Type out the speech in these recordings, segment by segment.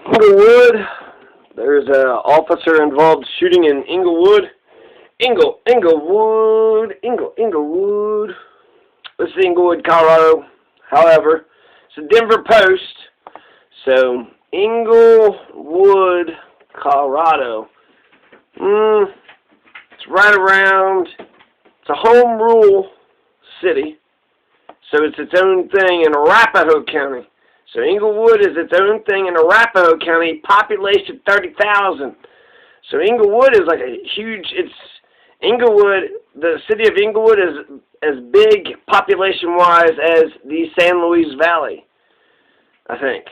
Inglewood. There's an officer involved shooting in Inglewood. Inglewood. This is Inglewood, Colorado. However, it's a Denver Post. So, Inglewood, Colorado. It's right around. It's a home rule city. So it's its own thing in Arapahoe County. So Inglewood is its own thing in Arapahoe County, population 30,000. So Inglewood is like a huge, Inglewood, the city of Inglewood is as big population-wise as the San Luis Valley, I think.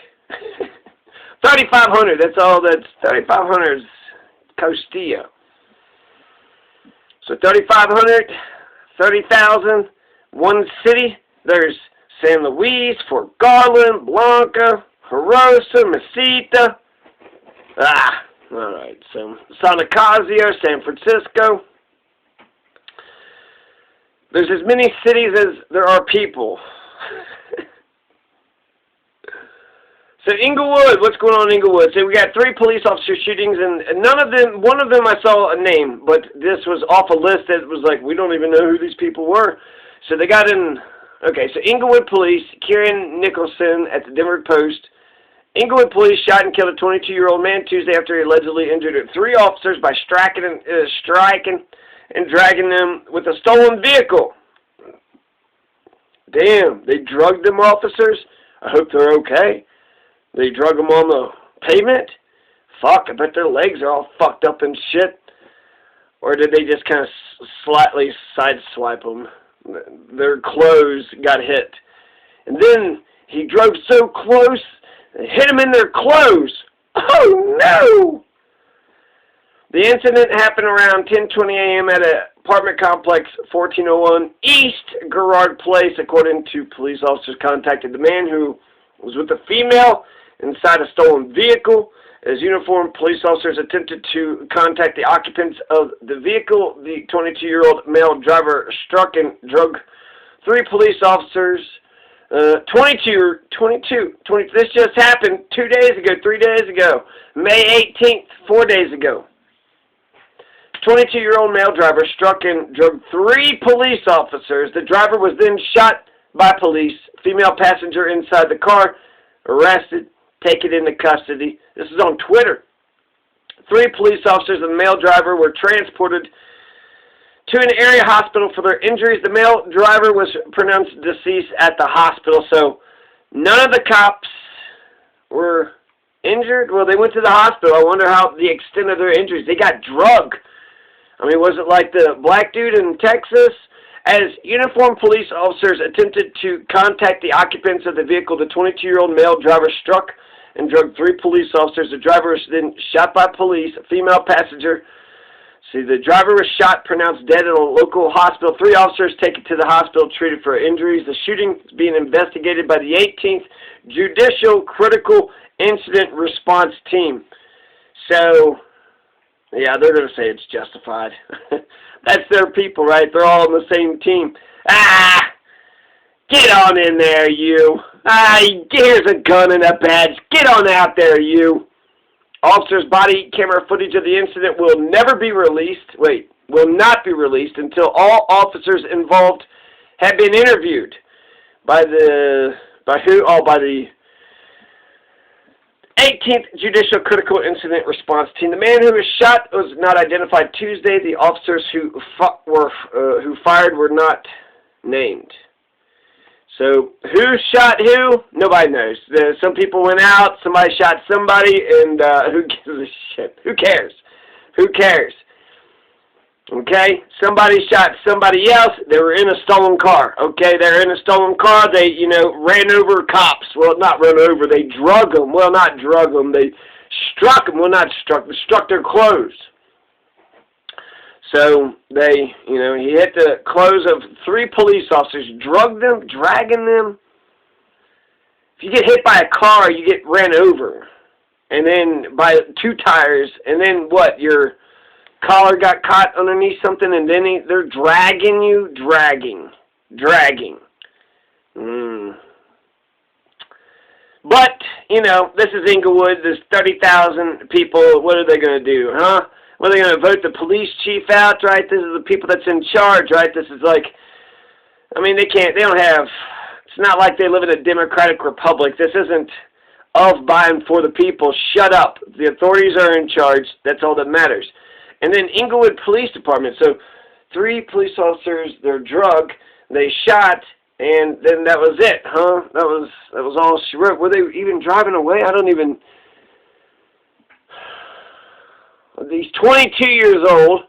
3,500, that's all, 3,500 is Costillo. So 3,500, 30,000, one city. There's San Luis, Fort Garland, Blanca, Herosa, Mesita. Alright, so San Nicasio, San Francisco. There's as many cities as there are people. So Inglewood, what's going on in Inglewood? So we got 3 police officer shootings, and one of them I saw a name, but this was off a list that was like, we don't even know who these people were. So they got in. Okay, so Inglewood police, Kieran Nicholson at the Denver Post. Inglewood police shot and killed a 22-year-old man Tuesday after he allegedly injured 3 officers by striking and dragging them with a stolen vehicle. Damn, they drugged them officers? I hope they're okay. They drug them on the pavement? Fuck, I bet their legs are all fucked up and shit. Or did they just kind of slightly sideswipe them? Their clothes got hit. And then he drove so close, it hit him in their clothes. Oh, no! The incident happened around 10:20 a.m. at an apartment complex 1401 East Girard Place, according to police officers contacted the man who was with a female inside a stolen vehicle. As uniformed police officers attempted to contact the occupants of the vehicle, the 22-year-old male driver struck and drugged 3 police officers. 22. This just happened 2 days ago, 3 days ago. May 18th, 4 days ago. 22-year-old male driver struck and drugged 3 police officers. The driver was then shot by police. Female passenger inside the car arrested, taken into custody. This is on Twitter. 3 police officers and the male driver were transported to an area hospital for their injuries. The male driver was pronounced deceased at the hospital, so none of the cops were injured. Well, they went to the hospital. I wonder how the extent of their injuries. They got drugged. I mean, was it like the black dude in Texas? As uniformed police officers attempted to contact the occupants of the vehicle, the 22-year-old male driver struck and drugged 3 police officers. The driver was then shot by police. A female passenger. See, the driver was shot, pronounced dead in a local hospital. 3 officers taken to the hospital, treated for injuries. The shooting is being investigated by the 18th Judicial Critical Incident Response Team. So, yeah, they're going to say it's justified. That's their people, right? They're all on the same team. Get on in there, you. Here's a gun and a badge. Get on out there, you. Officers' body camera footage of the incident will never be released. Will not be released until all officers involved have been interviewed. By who? Oh, by the 18th Judicial Critical Incident Response Team. The man who was shot was not identified Tuesday. The officers who fired were not named. So, who shot who? Nobody knows. Some people went out, somebody shot somebody, and who gives a shit? Who cares? Who cares? Okay? Somebody shot somebody else. They were in a stolen car. Okay? They're in a stolen car. They, ran over cops. Well, not run over. They drug them. Well, not drug them. They struck them. Well, not struck. They struck their clothes. So, he hit the clothes of 3 police officers, drugged them, dragging them. If you get hit by a car, you get ran over. And then by 2 tires, and then what? Your collar got caught underneath something, and then they're dragging you, dragging. But, you know, this is Inglewood. There's 30,000 people. What are they going to do, huh? What are they going to vote the police chief out, right? This is the people that's in charge, right? This is like, I mean, they don't have, it's not like they live in a democratic republic. This isn't of, by, and for the people. Shut up. The authorities are in charge. That's all that matters. And then Inglewood Police Department. So 3 police officers, they're drug, they shot, and then that was it, huh? That was all she wrote. Were they even driving away? I don't even... He's 22 years old.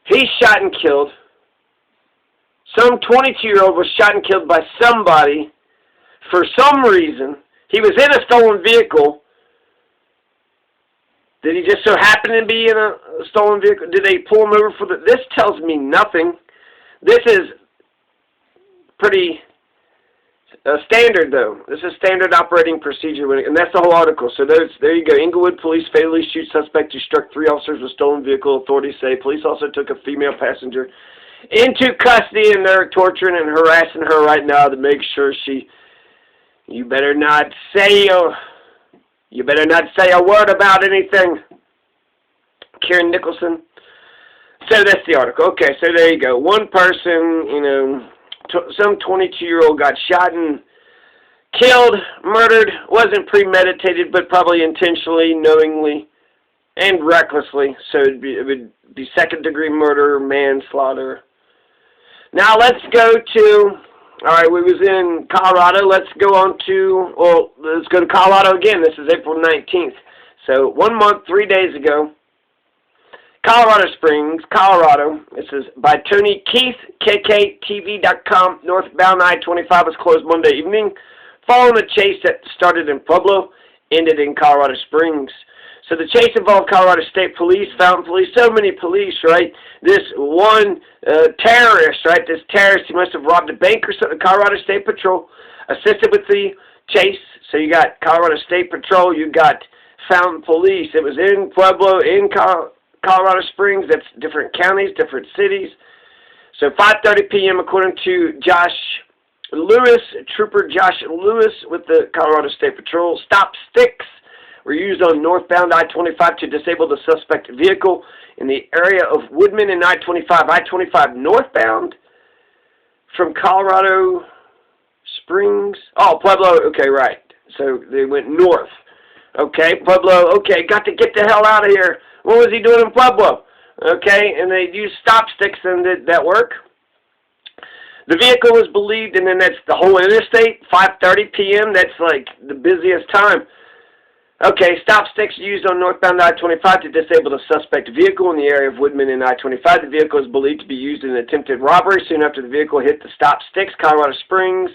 He's shot and killed. Some 22-year-old was shot and killed by somebody for some reason. He was in a stolen vehicle. Did he just so happen to be in a stolen vehicle? Did they pull him over for the... This tells me nothing. This is pretty standard, though. This is standard operating procedure, and that's the whole article. So there you go. Inglewood police fatally shoot suspect who struck 3 officers with stolen vehicle. Authorities say police also took a female passenger into custody, and they're torturing and harassing her right now to make sure she... You better not say a word about anything, Karen Nicholson. So that's the article. Okay, so there you go. One person, you know, some 22-year-old got shot and killed, murdered. Wasn't premeditated, but probably intentionally, knowingly, and recklessly. So it would be second-degree murder, manslaughter. Now let's go to... All right, we was in Colorado. Let's go on to, well, let's go to Colorado again. This is April 19th. So 1 month, 3 days ago, Colorado Springs, Colorado. This is by Tony Keith, KKTV.com. Northbound I-25 was closed Monday evening following a chase that started in Pueblo, ended in Colorado Springs. So the chase involved Colorado State Police, Fountain Police, so many police, right? This one terrorist, right? This terrorist, he must have robbed a bank or something. Colorado State Patrol assisted with the chase. So you got Colorado State Patrol, you got Fountain Police. It was in Pueblo, in Colorado Springs. That's different counties, different cities. So 5:30 p.m. according to Josh Lewis, Trooper Josh Lewis with the Colorado State Patrol. Stop sticks were used on northbound I-25 to disable the suspect vehicle in the area of Woodman and I-25. I-25 northbound from Colorado Springs. Oh, Pueblo. Okay, right. So they went north. Okay, Pueblo. Okay, got to get the hell out of here. What was he doing in Pueblo? Okay, and they used stop sticks, and did that work? The vehicle was believed, and then that's the whole interstate, 5:30 p.m. That's like the busiest time. Okay, stop sticks used on northbound I-25 to disable the suspect vehicle in the area of Woodman and I-25. The vehicle is believed to be used in an attempted robbery. Soon after the vehicle hit the stop sticks, Colorado Springs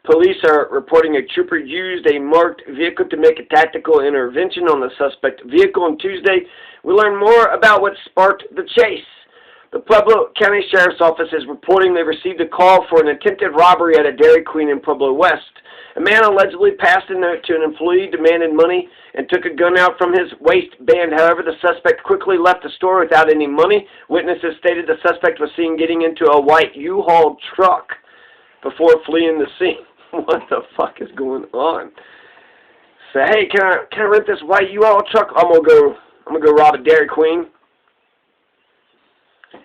police are reporting a trooper used a marked vehicle to make a tactical intervention on the suspect vehicle. On Tuesday, we learned more about what sparked the chase. The Pueblo County Sheriff's Office is reporting they received a call for an attempted robbery at a Dairy Queen in Pueblo West. A man allegedly passed a note to an employee, demanded money, and took a gun out from his waistband. However, the suspect quickly left the store without any money. Witnesses stated the suspect was seen getting into a white U-Haul truck before fleeing the scene. What the fuck is going on? Say, hey, can I rent this white U-Haul truck? I'm gonna go rob a Dairy Queen.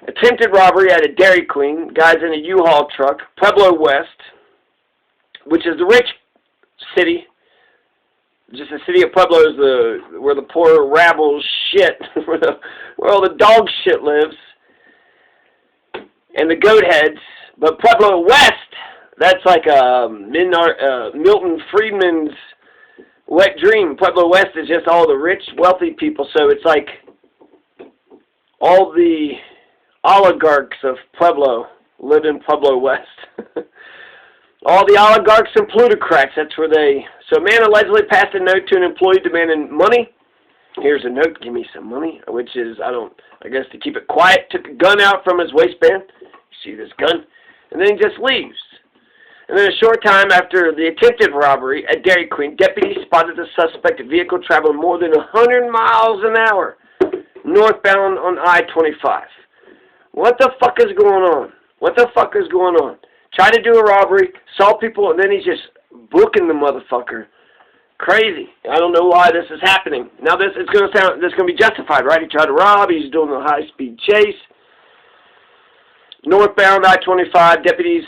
Attempted robbery at a Dairy Queen. Guys in a U-Haul truck. Pueblo West, which is the rich city. Just the city of Pueblo is where the poor rabble shit, where all the dog shit lives, and the goat heads. But Pueblo West, that's like Milton Friedman's wet dream. Pueblo West is just all the rich, wealthy people. So it's like all the oligarchs of Pueblo live in Pueblo West. All the oligarchs and plutocrats, that's where they... So a man allegedly passed a note to an employee demanding money. Here's a note, give me some money, which is, I guess to keep it quiet, took a gun out from his waistband. You see this gun? And then he just leaves. And then a short time after the attempted robbery at Dairy Queen, deputies spotted the suspect vehicle traveling more than 100 miles an hour northbound on I-25. What the fuck is going on? What the fuck is going on? Tried to do a robbery, saw people, and then he's just booking the motherfucker. Crazy. I don't know why this is happening. Now this is going to be justified, right? He tried to rob. He's doing a high-speed chase. Northbound I-25, deputies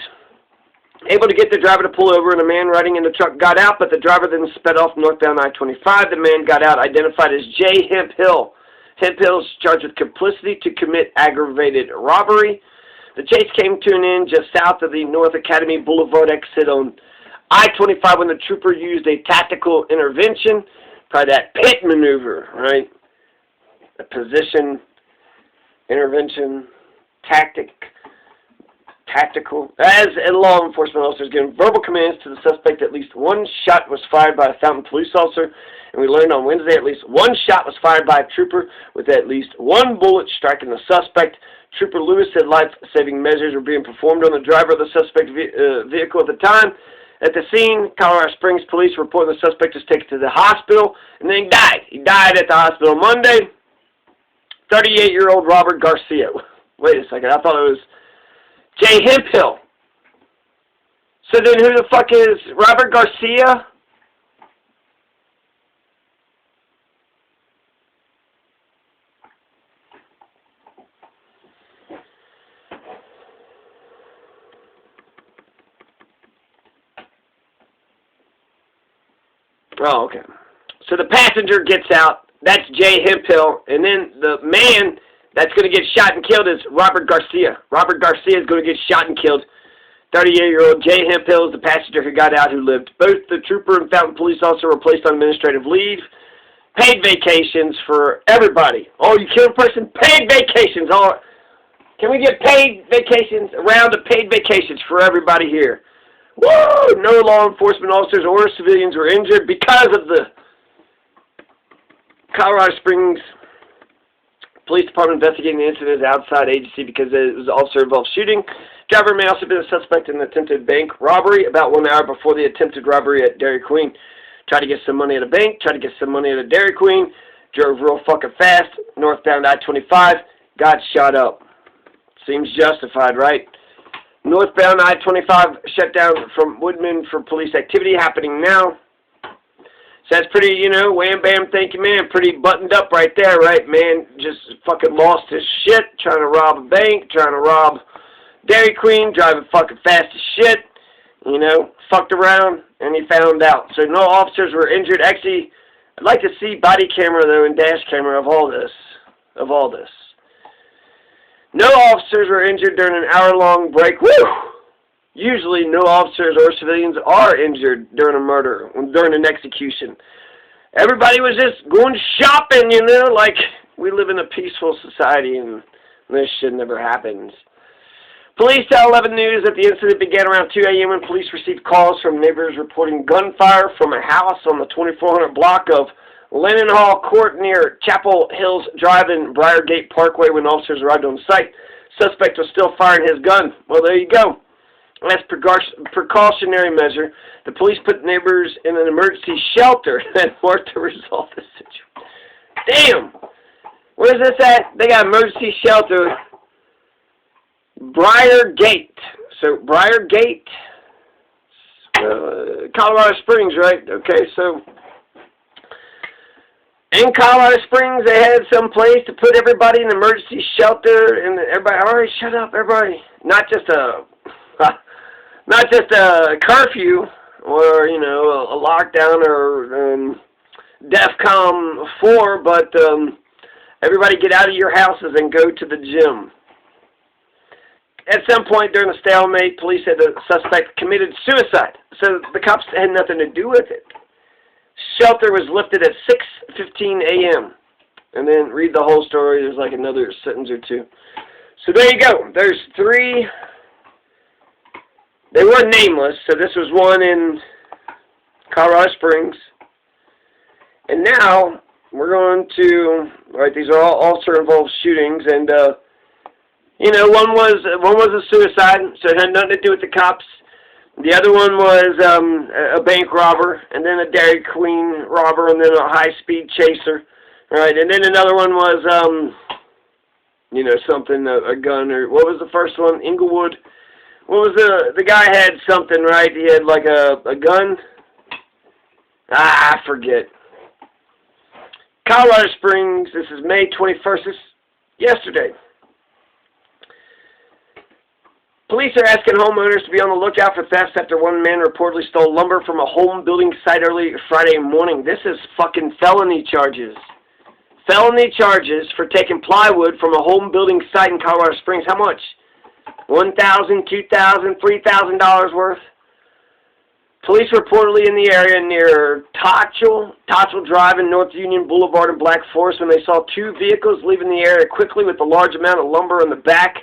able to get the driver to pull over, and a man riding in the truck got out, but the driver then sped off northbound I-25. The man got out, identified as Jay Hemphill. Hemphill is charged with complicity to commit aggravated robbery. The chase came to an end just south of the North Academy Boulevard exit on I-25 when the trooper used a tactical intervention, probably that pit maneuver, right? A position, intervention, tactical. As a law enforcement officer is giving verbal commands to the suspect, at least one shot was fired by a Fountain police officer, and we learned on Wednesday at least one shot was fired by a trooper with at least one bullet striking the suspect. Trooper Lewis said life-saving measures were being performed on the driver of the suspect vehicle at the time. At the scene, Colorado Springs police reported the suspect was taken to the hospital, and then he died. He died at the hospital Monday. 38-year-old Robert Garcia. Wait a second, I thought it was Jay Hemphill. So then who the fuck is Robert Garcia? Oh, okay. So the passenger gets out. That's Jay Hemphill. And then the man that's going to get shot and killed is Robert Garcia. Robert Garcia is going to get shot and killed. 38-year-old Jay Hemphill is the passenger who got out, who lived. Both the trooper and Fountain police officer were placed on administrative leave. Paid vacations for everybody. Oh, you killed a person? Paid vacations. Oh, can we get paid vacations? A round of paid vacations for everybody here. Woo! No law enforcement officers or civilians were injured because of the Colorado Springs Police Department investigating the incident as outside agency because it was also involved shooting. Driver may also have been a suspect in an attempted bank robbery about 1 hour before the attempted robbery at Dairy Queen. Tried to get some money at a bank, tried to get some money at a Dairy Queen, drove real fucking fast, northbound I-25, got shot up. Seems justified, right? Northbound I-25 shut down from Woodman for police activity happening now. So that's pretty, you know, wham bam, thank you, man. Pretty buttoned up right there, right? Man just fucking lost his shit, trying to rob a bank, trying to rob Dairy Queen, driving fucking fast as shit. You know, fucked around, and he found out. So no officers were injured. Actually, I'd like to see body camera, though, and dash camera of all this. No officers were injured during an hour-long break. Woo! Usually, no officers or civilians are injured during a murder, during an execution. Everybody was just going shopping, you know, like we live in a peaceful society, and this shit never happens. Police tell 11 News that the incident began around 2 a.m. when police received calls from neighbors reporting gunfire from a house on the 2400 block of Lennon Hall Court near Chapel Hills Drive in Briargate Parkway. When officers arrived on site, suspect was still firing his gun. Well, there you go. As precautionary measure, the police put neighbors in an emergency shelter and worked to resolve the situation. Damn! Where's this at? They got emergency shelter. Briargate. So, Briargate, Colorado Springs, right? Okay, so in Colorado Springs, they had some place to put everybody in emergency shelter, and everybody, all right, shut up, everybody. Not just a curfew or, you know, a lockdown or DEFCON 4, but everybody get out of your houses and go to the gym. At some point during the stalemate, police said the suspect committed suicide, so the cops had nothing to do with it. Shelter was lifted at 6:15 a.m. And then read the whole story. There's like another sentence or two. So there you go. There's 3. They were nameless, so this was one in Colorado Springs. And now we're going to, right, these are all also involved shootings, and you know, one was a suicide, so it had nothing to do with the cops. The other one was a bank robber, and then a Dairy Queen robber, and then a high-speed chaser, right? And then another one was, you know, something, a gun, or what was the first one? Inglewood What was the guy had something, right? He had like a gun? I forget. Colorado Springs, this is May 21st, this yesterday. Police are asking homeowners to be on the lookout for thefts after one man reportedly stole lumber from a home building site early Friday morning. This is fucking felony charges. Felony charges for taking plywood from a home building site in Colorado Springs. How much? $1,000, $2,000, $3,000 worth? Police reportedly in the area near Totchell Drive and North Union Boulevard in Black Forest when they saw two vehicles leaving the area quickly with a large amount of lumber in the back.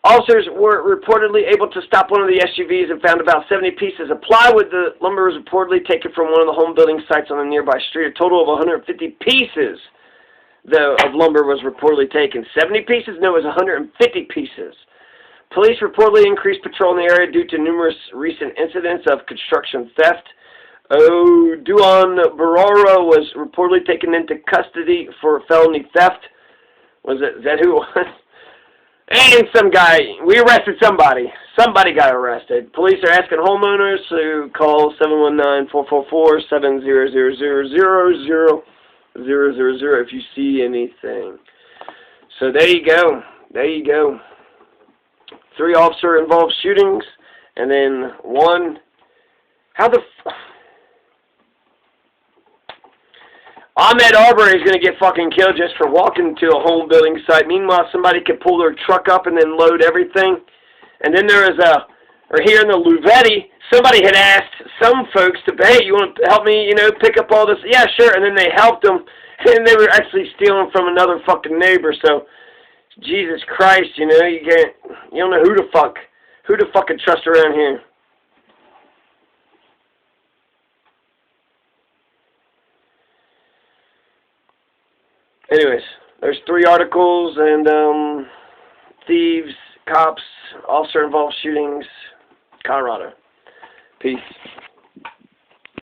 Officers were reportedly able to stop one of the SUVs and found about 70 pieces of plywood. The lumber was reportedly taken from one of the home building sites on a nearby street. A total of 150 pieces of lumber was reportedly taken. 70 pieces? No, it was 150 pieces. Police reportedly increased patrol in the area due to numerous recent incidents of construction theft. Duan Barora was reportedly taken into custody for felony theft. Is that who it was? And some guy, we arrested somebody. Somebody got arrested. Police are asking homeowners to call 719-444-70000000 if you see anything. So there you go. There you go. 3 officer-involved shootings, and then 1. How the Ahmaud Arbery is going to get fucking killed just for walking to a home building site. Meanwhile, somebody could pull their truck up and then load everything. And then there is here in the Louvetti, somebody had asked some folks to, hey, you want to help me, pick up all this? Yeah, sure. And then they helped them, and they were actually stealing from another fucking neighbor. So, Jesus Christ, you don't know who to fucking trust around here. Anyways, there's 3 articles, and thieves, cops, officer-involved shootings, Colorado. Peace.